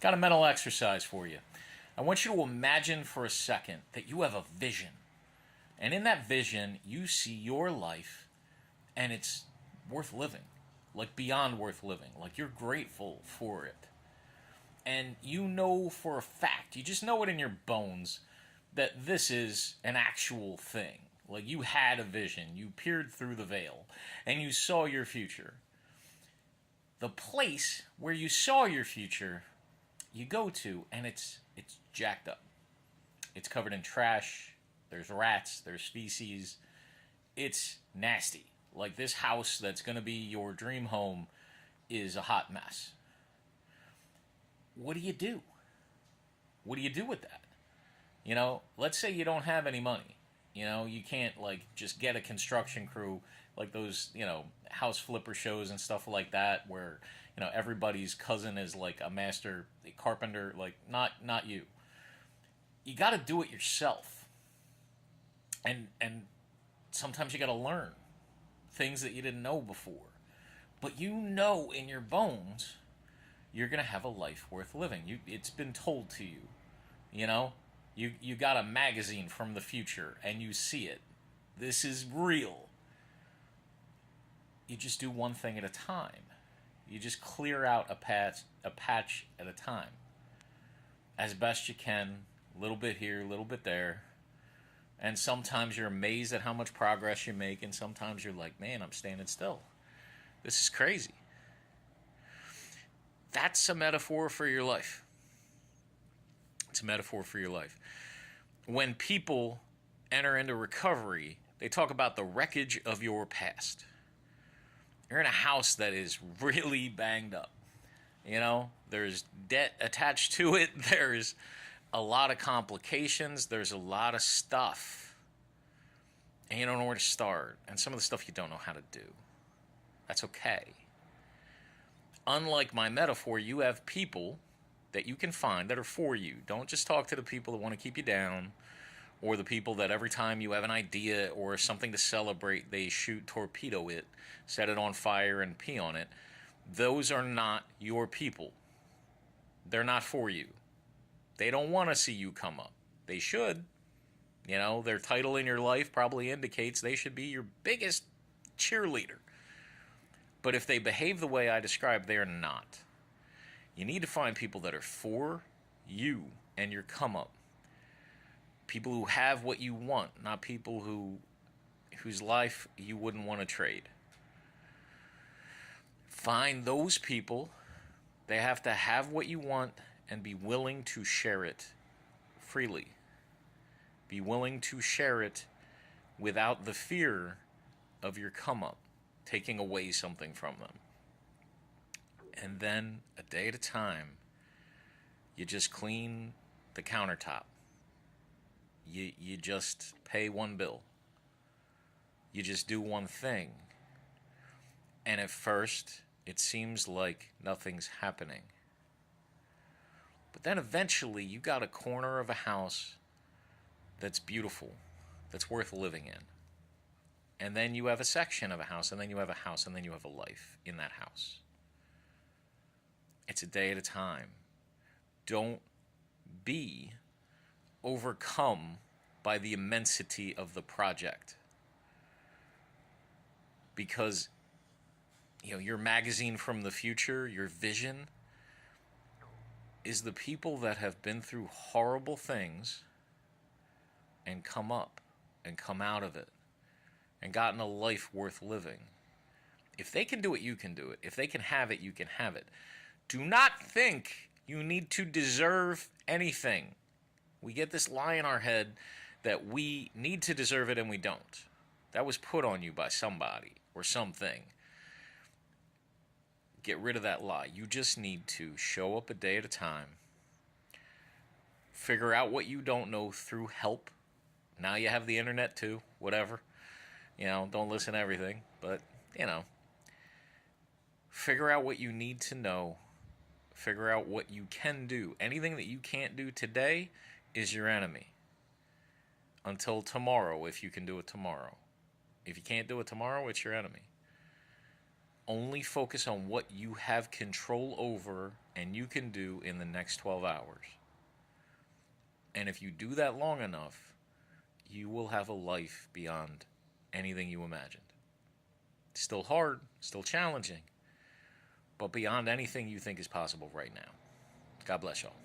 Got a mental exercise for you. I want you to imagine for a second that you have a vision. And in that vision, you see your life and it's worth living. Like beyond worth living. Like you're grateful for it. And you know for a fact, you just know it in your bones, that this is an actual thing. Like you had a vision, you peered through the veil, and you saw your future. The place where you saw your future, you go to, and it's jacked up. It's covered in trash. There's rats. There's feces. It's nasty. Like this house that's going to be your dream home is a hot mess. What do you do? What do you do with that? Let's say you don't have any money. You can't like just get a construction crew like those, house flipper shows and stuff like that where, everybody's cousin is like a master carpenter, like not you. You got to do it yourself. And sometimes you got to learn things that you didn't know before. But in your bones you're going to have a life worth living. It's been told to you. You got a magazine from the future and you see it. This is real. You just do one thing at a time. You just clear out a patch at a time. As best you can, a little bit here, a little bit there. And sometimes you're amazed at how much progress you make, and sometimes you're like, man, I'm standing still. This is crazy. That's a metaphor for your life. It's a metaphor for your life. When people enter into recovery, they talk about the wreckage of your past. You're in a house that is really banged up. There's debt attached to it. There's a lot of complications. There's a lot of stuff. And you don't know where to start. And some of the stuff you don't know how to do. That's okay. Unlike my metaphor, you have people that you can find that are for you. Don't just talk to the people that want to keep you down, or the people that every time you have an idea or something to celebrate, they torpedo it, set it on fire, and pee on it. Those are not your people. They're not for you. They don't want to see you come up. They should. Their title in your life probably indicates they should be your biggest cheerleader. But if they behave the way I described, they're not. You need to find people that are for you and your come up. People who have what you want, not people whose life you wouldn't want to trade. Find those people. They have to have what you want and be willing to share it freely. Be willing to share it without the fear of your come up taking away something from them. And then, a day at a time, you just clean the countertop. You just pay one bill. You just do one thing. And at first, it seems like nothing's happening. But then eventually, you got a corner of a house that's beautiful, that's worth living in. And then you have a section of a house, and then you have a house, and then you have a life in that house. It's a day at a time. Don't be overcome by the immensity of the project. Because, your magazine from the future, your vision, is the people that have been through horrible things and come up and come out of it and gotten a life worth living. If they can do it, you can do it. If they can have it, you can have it. Do not think you need to deserve anything. We get this lie in our head that we need to deserve it and we don't. That was put on you by somebody or something. Get rid of that lie. You just need to show up a day at a time. Figure out what you don't know through help. Now you have the internet too, whatever. Don't listen to everything, but, figure out what you need to know. Figure out what you can do. Anything that you can't do today is your enemy. Until tomorrow, if you can do it tomorrow. If you can't do it tomorrow, it's your enemy. Only focus on what you have control over and you can do in the next 12 hours. And if you do that long enough, you will have a life beyond anything you imagined. Still hard, still challenging, but beyond anything you think is possible right now. God bless y'all.